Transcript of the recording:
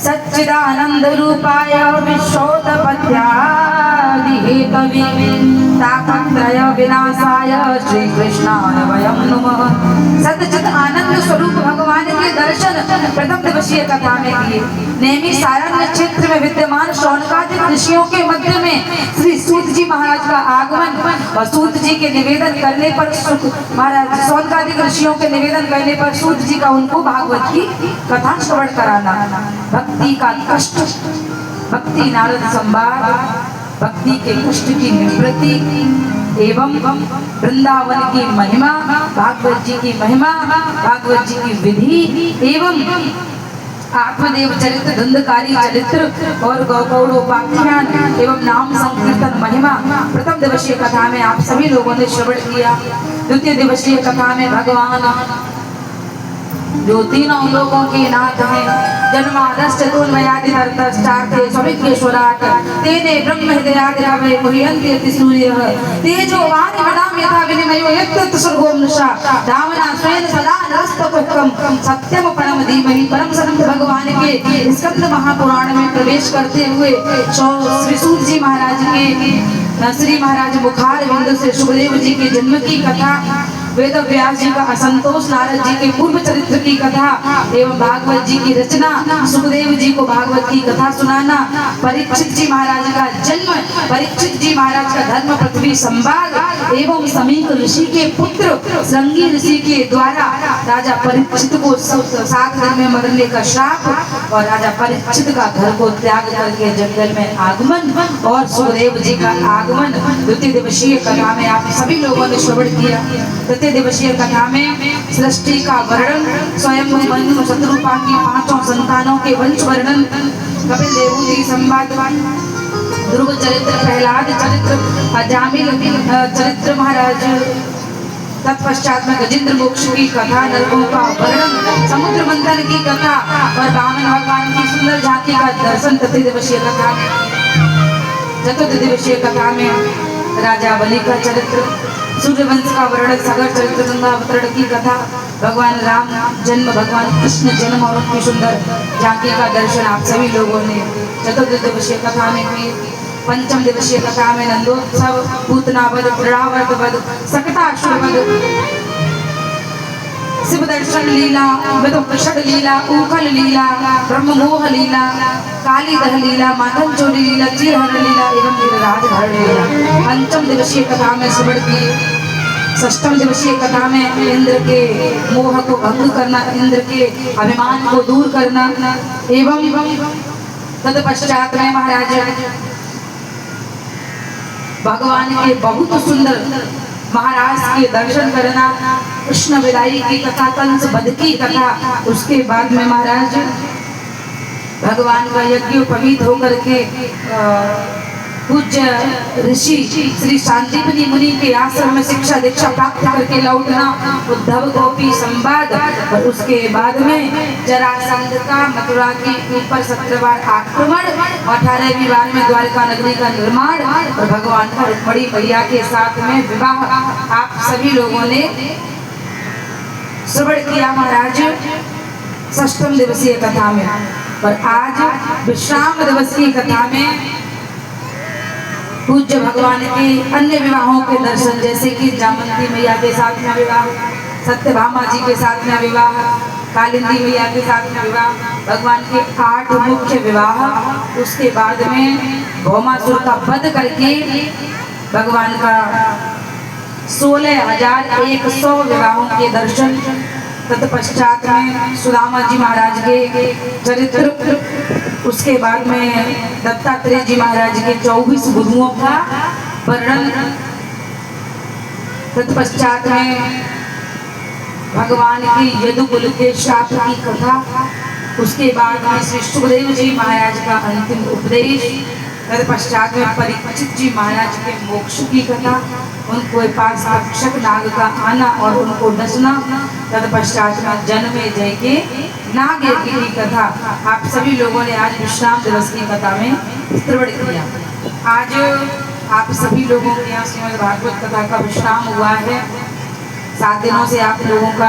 सच्चिदानंद रूपाय विश्वोत्पत्त्यादिहेतवे तापत्रय विनाशाय श्री कृष्णाय वयं नमः। सच्चिद आनंद स्वरूप भगवान के दर्शन प्रथम दिवसीय कथा में किए। नेमी सारण्य क्षेत्र में विद्यमान शौनकादिक ऋषियों के मध्य में श्री सूत जी महाराज का आगमन और सूत जी के निवेदन करने पर महाराज शौनकादिक ऋषियों के निवेदन करने पर सूत जी का उनको भागवत की कथा श्रवण कराना। भक्ति का कष्ट, भक्ति नारद संवाद, भक्ति के कष्ट की निवृत्ति एवं वृंदावन की महिमा, भागवत जी की महिमा, भागवत जी की विधि एवं आत्मदेव चरित्र, धुंधकारी चरित्र और गौकौड़ोपाख्यान एवं नाम संकीर्तन महिमा प्रथम दिवसीय कथा में आप सभी लोगों ने श्रवण किया। द्वितीय दिवसीय कथा में भगवान जो तीनों लोगों के नाथ हैं, जन्मादश्च चतुर्मयादितरतश्चार्थे सविज्ञेश्वराट् तेने ब्रह्म हृदयादिरावे मुह्यन्ति यति सूर्यः तेजोवान् वदामि यथा विनिमयो यत्र सर्गो मृषा धामना स्वेन सदा नरस्तपुष्कं सत्यम परम धीमहि। परम सत्य भगवान के स्कंद महापुराण में प्रवेश करते हुए श्री सूत जी महाराज के श्री महाराज मुखार बिंद से सुखदेव जी के जन्म की कथा, वेद व्यास जी का असंतोष, नारद जी के पूर्व चरित्र की कथा एवं भागवत जी की रचना, सुखदेव जी को भागवत की कथा सुनाना, परीक्षित जी महाराज का जन्म, परीक्षित जी महाराज का धर्म पृथ्वी संवाद एवं समीक ऋषि के पुत्र श्रृंगी ऋषि के द्वारा राजा परीक्षित को 7 दिन में मरने का श्राप और राजा परीक्षित का घर को त्याग करके जंगल में आगमन और सुखदेव जी का आगमन द्वितीय दिवसीय कथा में आप सभी लोगों ने श्रवण किया। तृतीय दिवसीय कथा में सृष्टि का वर्णन, स्वयं मनु शत्रुपा की 5 संतानों के वंश वर्णन, कपिल देव जी संवाद, ध्रुव चरित्र, प्रहलाद चरित्र, अजामिल चरित्र महाराज, तत्पश्चात में गजेंद्र मोक्ष की कथा, नरकों का वर्णन, समुद्र मंथन की कथा और वामन भगवान की सुंदर झांकी का दर्शन तृतीय दिवसीय कथा में। चतुर्थ दिवसीय कथा में राजा बलि का चरित्र, सूर्यवंश का वर्णन, सागर चरित्र, गंगा अवतरण की कथा, भगवान राम जन्म, भगवान कृष्ण जन्म और उनकी सुंदर झांकी का दर्शन आप सभी लोगों ने चतुर्थ दिवसीय कथा में किए। पंचम दिवसीय कथा में नंदोत्सव, पूतनावध, प्रणावर्त वध, सकटासुरवध, शिव दर्शन लीला, विदुषड लीला, उखल लीला, ब्रह्ममोह लीला, कालीदह लीला, माखन चोरी लीला, चीरहरण लीला एवं गिरिराज हरण लीला पंचम दिवसीय कथा में श्रवण किए। षष्ठम दिवसीय कथा में इंद्र के मोह को भंग करना, इंद्र के अभिमान को दूर करना एवं तत्पश्चात में महाराज भगवान के बहुत सुंदर महाराज के दर्शन करना, कृष्ण विदाई की कथा, कंस वध की कथा, उसके बाद में महाराज भगवान का यज्ञोपवीत होकर के पूज्य ऋषि श्री शांतिपनि मुनि के आश्रम में शिक्षा दीक्षा प्राप्त करके लौटना, उद्धव गोपी संवाद और उसके बाद में जरासंध का मथुरा के ऊपर 17 बार आक्रमण, 18वीं बार में द्वारका नगरी का निर्माण और भगवान का रुक्मिणी मैया के साथ में विवाह आप सभी लोगों ने श्रवण किया महाराज षष्ठम दिवसीय कथा में। और आज विश्राम दिवस की कथा में पूज्य भगवान के अन्य विवाहों के दर्शन, जैसे कि जामंती मैया के साथ में विवाह, सत्यभामा जी के साथ में विवाह, कालिंदी मैया के साथ में विवाह, भगवान के 8 मुख्य विवाह, उसके बाद में भौमासुर का वध करके भगवान का 16,100 विवाहों के दर्शन, तत्पश्चात में सुदामा जी महाराज के चरित्र, उसके बाद में दत्तात्रेय जी महाराज के 24 गुरुओं का वर्णन, तत्पश्चात में भगवान की यदुकुल के श्राप की कथा, उसके बाद में श्री सुखदेव जी महाराज का अंतिम उपदेश, तत्पश्चात में परीक्षित जी महाराज के मोक्ष की कथा, उनको पास रक्षक नाग का आना और उनको डसना, तत्पश्चात में जन्मे जय के नाग यज्ञ की कथा आप सभी लोगों ने आज विश्राम दिवस की कथा में श्रवण किया। आज आप सभी लोगों के यहाँ श्रीमद् भागवत कथा का विश्राम हुआ है। 7 दिनों से आप लोगों का